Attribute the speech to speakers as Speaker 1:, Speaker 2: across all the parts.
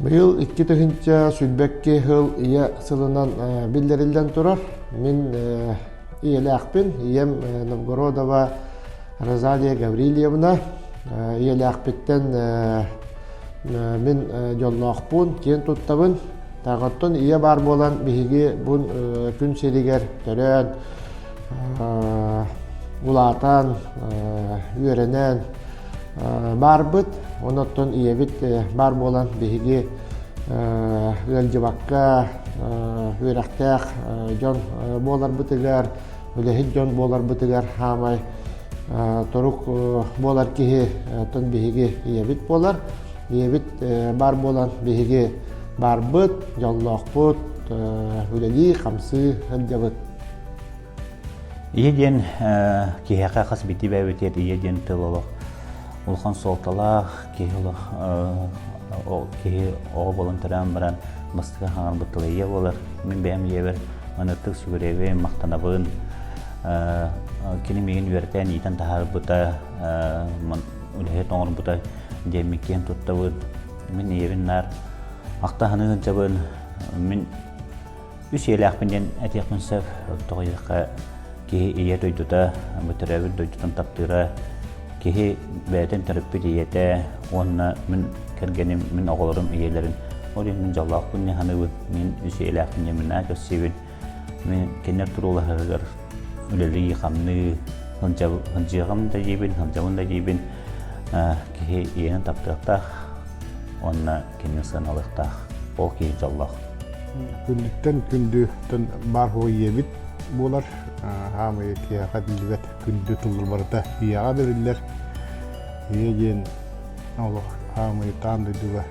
Speaker 1: Быйыл 2 тыгынча сүлбәкке хыл ия сылынан билдерилден турар. Мен иеләкпин, ием Новгородова Розалия Гаврильевна. Иеләкпиттен мен жоллақпун, кен туттабын. Тағыттын ия бар болан биһиги бун күн серигер төрөн, улатан, үйренен барбыт. Оноттон иебит бар болан биһиги өлжыбакка үйрәктәк жон болар бытыгар, үлехит жон болар бытыгар хамай торук болар кихи тон биһиги иебит болар. Иебит бар болан биһиги барбыт, жоллоқпыт, үлели, қамсы, өлжабыт.
Speaker 2: Иеден кихеқа қас бити бәйбетер иеден тылылық. Улхан солталақ, кихилық, кихи оғы болын тұран баран бастыға хаңар бұттылы ие болар. Мен бәйім ебір ұнықтық сүгіреве мақтанабын. Кені меген үйертен итан тахар бұта, үлхет оңыр бұта демекен тұттабын. Мен ебін нар мақтағаны жабын. Мен үш елі ақпенден әтеқпін сөп тұғыйыққа кихи ие дойдуда, бұтырәбір дойдудан таптыра. Кихи бәйтен tərіппет иеті, онына мен кәргенім, мен оғылырым иелерін. Олен мен жаллақ күнне ханығы, мен үсі әләқпінне мен әк өссебін. Мен кенер тұрулағығыр, үлелі қамны, хынжығым да жейбін, хынжығым да жейбін. Кихи иенің таптырақтақ, онына кенер сығыналықтақ, ол кихи жаллақ.
Speaker 3: Күндіктен күнді бар хой ебіт болар. Хамы кияға дилбет күнді тұлдырбарда ияға берілер. Еген хамы тандыдыға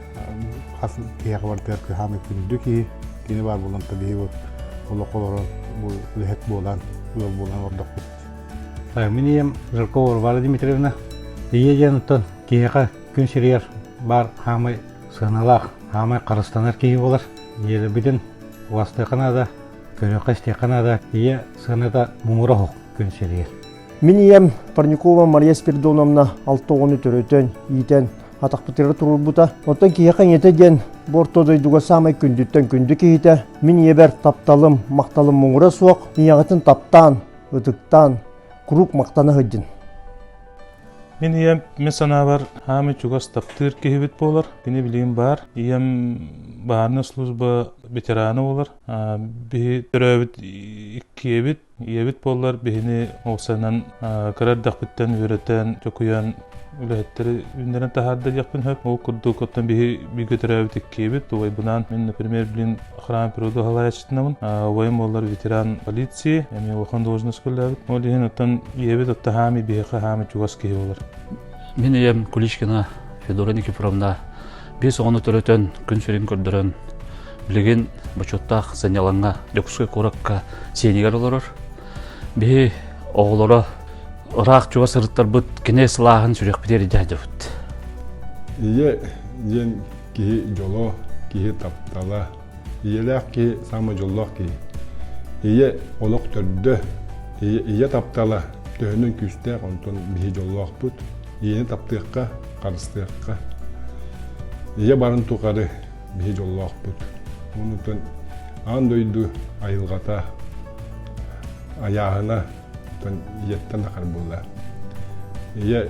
Speaker 3: қасын кияға бардығар хамы күнді кені бар болан табиғи олық оларын үлхет болан, өл болан ордақ бұд.
Speaker 4: Мен ем Жиркова Варвара Дмитриевна. Еген ұттан кияға күн серер бар хамы сығыналақ, хамы қарыстанар кей болар. Елі бідін уасты қанада, көрөққа стеқанада, ие сығынада мұңыра хоқ күн серер.
Speaker 5: Мен ем Парникова Мария Спиридоновна 6-10 төрөтен, иетен атақпытыры тұрыр бұта. Оттан кияқан еті ден бортодойдуға самай күндіттен күнді кейті. Мен ебер тапталым, мақталым мұңыра суақ, ияғытын таптан, ұтықтан, күрік мақтаны ғыдден.
Speaker 6: Мен ием мен сана бар, хамы чугас таптыр кехибет болар, кені білейм бар. Ием барны служба ветераны болар. Бихи түрәбіт иккиебит, иебит болар. Бихини олсанан карардақ біттен үйретен, чокуян үләттері үндерін тахарды жақпын хөп. Ол күрді көттен бихи бигі түрәбіт иккиебит. Ой бұнан мен, например, білін охрана природы халай ачытынамын. Ойым олар ветеран полиции, әме оған должность көләбіт. Ол деген оттан иебит, отта хами бихиқы хами чугас кехи болар.
Speaker 7: Мен ем Куличкина Федора Никифоровна 5-10 төрөтен күн сүрін көрдірін білген бачоттақ заняланға дөкіске қораққа сенегер оларыр. Бе оғылары ұрақ чуға сырыттар бұд кене сылағын сүрек бітері дәді бұд.
Speaker 3: Ие ден кихи жоло, кихи таптала, иеләк кихи самы жоллақ кихи. Ие олық түрді, ие таптала, төхінің күстәк, онтон бихи жоллақ бұд. Иені таптыққа, қарыстыққа. Ие барын тұқары бейі жоллақ бұд. Онытын ан дөйді айылғата, аяғына иеттен ақар болар. Ие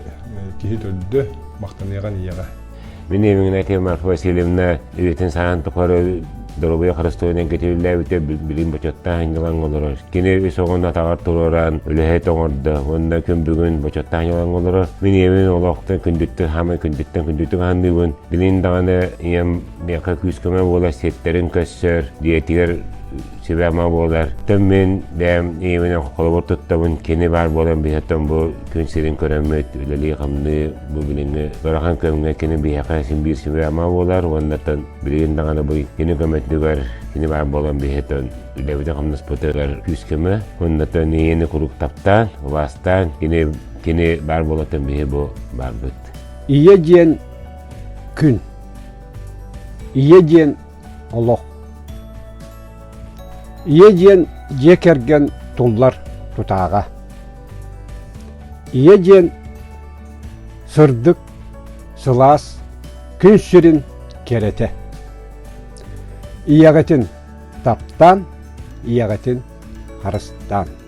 Speaker 3: кейі түрді мақтанайған иеға.
Speaker 8: Мен еміңін әйтем Марфа Васильевна үйетін саған тұқары дұрыбыя қарыстойынан кетелілі өте білім бачатта хаңылан олырыр. Кені өз оғында тағар тұрыран, үліхет оңырды, онда күн бүгін бачатта хаңылан олырыр. Мен емін олақты күндітті, хамы күндітті ғандығын. Білін дағаны ем бияқа күскіме бола сеттерін көссір, диетігер себәма болар. Тім мен бәм емін қолыбыр тұттабын, кені бар болан бейхаттан бұл күн серін көрәмет, үлілі қамды бұл біліңі. Бұрақан көміңе кені бияқа сен себәма болар, ондаттан білген дағаны бұл кені көметтігер, кені бар болан бейхаттан үләбіде қамдас бұтығар күскіме. Ондаттан ені құруқ таптан, вастан, кені бар болатын бейхе бұл бар бұд.
Speaker 9: Ие ден күн, ие ден олық. Ие ден жекерген тұллар тұтаға. Ие ден сырдық, сылас, күн сүрін керете. иягатын таптан, иягатын харыстан.